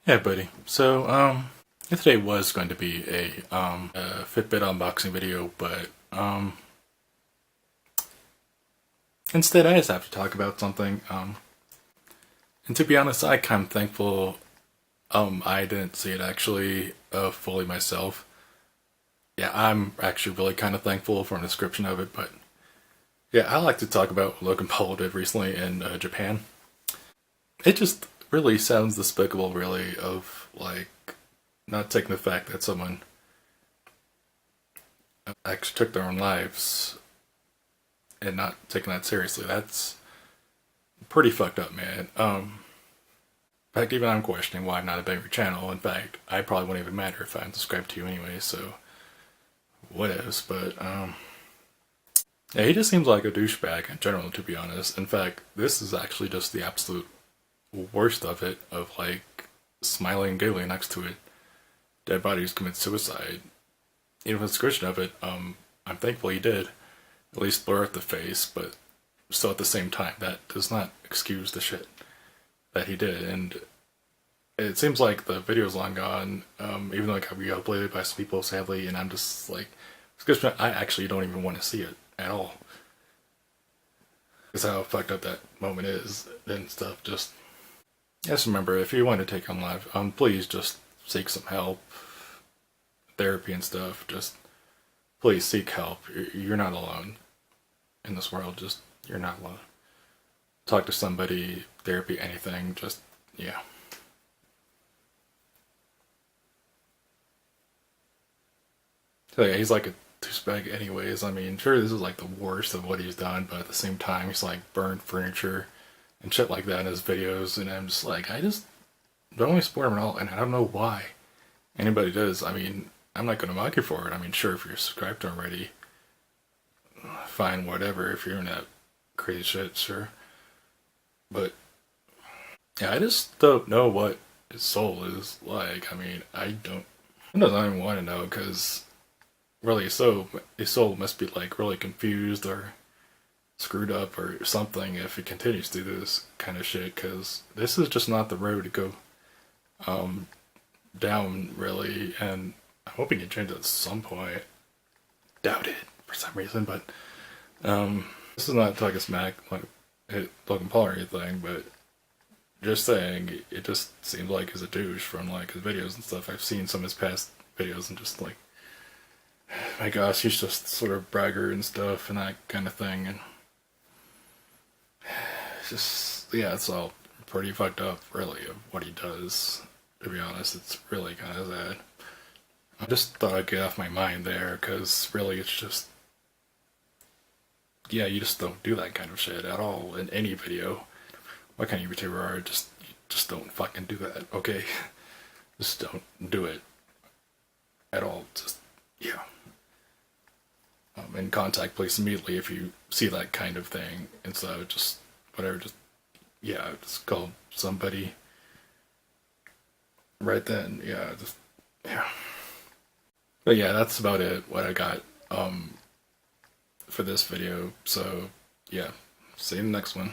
Yeah, buddy. So, today was going to be a Fitbit unboxing video, but instead I just have to talk about something. And to be honest, I kind of thankful I didn't see it actually fully myself. Yeah, I'm actually really kind of thankful for the description of it, but yeah, I like to talk about what Logan Paul did recently in Japan. It just really sounds despicable, really, of like not taking the fact that someone actually took their own lives and not taking that seriously. That's pretty fucked up, man. In fact, even I'm questioning why I'm not a bigger channel. In fact, I probably wouldn't even matter if I unsubscribed to you anyway, so what is. But, yeah, he just seems like a douchebag in general, to be honest. In fact, this is actually just the absolute worst of it, of like smiling and giggling next to it. Dead bodies commit suicide. Even the description of it, I'm thankful he did at least blur out the face, but still at the same time, that does not excuse the shit that he did. And it seems like the video's long gone, even though it got re-uploaded by some people, sadly, and I'm just like, I actually don't even want to see it at all. Because how fucked up that moment is and stuff. Just remember, if you want to take on life, please just seek some help, therapy and stuff. Just please seek help. You're not alone in this world. Just, you're not alone. Talk to somebody, therapy, anything. Just, yeah. So yeah, he's like a douchebag anyways. I mean, sure, this is like the worst of what he's done, but at the same time, he's like burned furniture and shit like that in his videos, and I'm just like, I just don't really support him at all, and I don't know why anybody does. I mean, I'm not gonna mock you for it. I mean, sure, if you're subscribed to him already, fine, whatever. If you're in that crazy shit, sure. But yeah, I just don't know what his soul is like. I mean, I don't even want to know because really, his soul must be like really confused or screwed up or something if he continues to do this kind of shit. Because this is just not the road to go down, really. And I'm hoping he changes at some point. Doubt it for some reason, but this is not talking smack like Logan Paul or anything, but just saying, it just seems like he's a douche from like his videos and stuff. I've seen some of his past videos and just like, my gosh, he's just sort of bragger and stuff and that kind of thing, and it's just, yeah, it's all pretty fucked up, really, of what he does. To be honest, it's really kind of sad. I just thought I'd get off my mind there, because really, it's just, yeah, you just don't do that kind of shit at all in any video. What kind of YouTuber are just don't fucking do that, okay? Just don't do it at all. Just, yeah. And contact police immediately if you see that kind of thing. And so just whatever, just, yeah, just call somebody right then. Yeah, just, yeah. But yeah, that's about it. What I got for this video. So yeah, see you in the next one.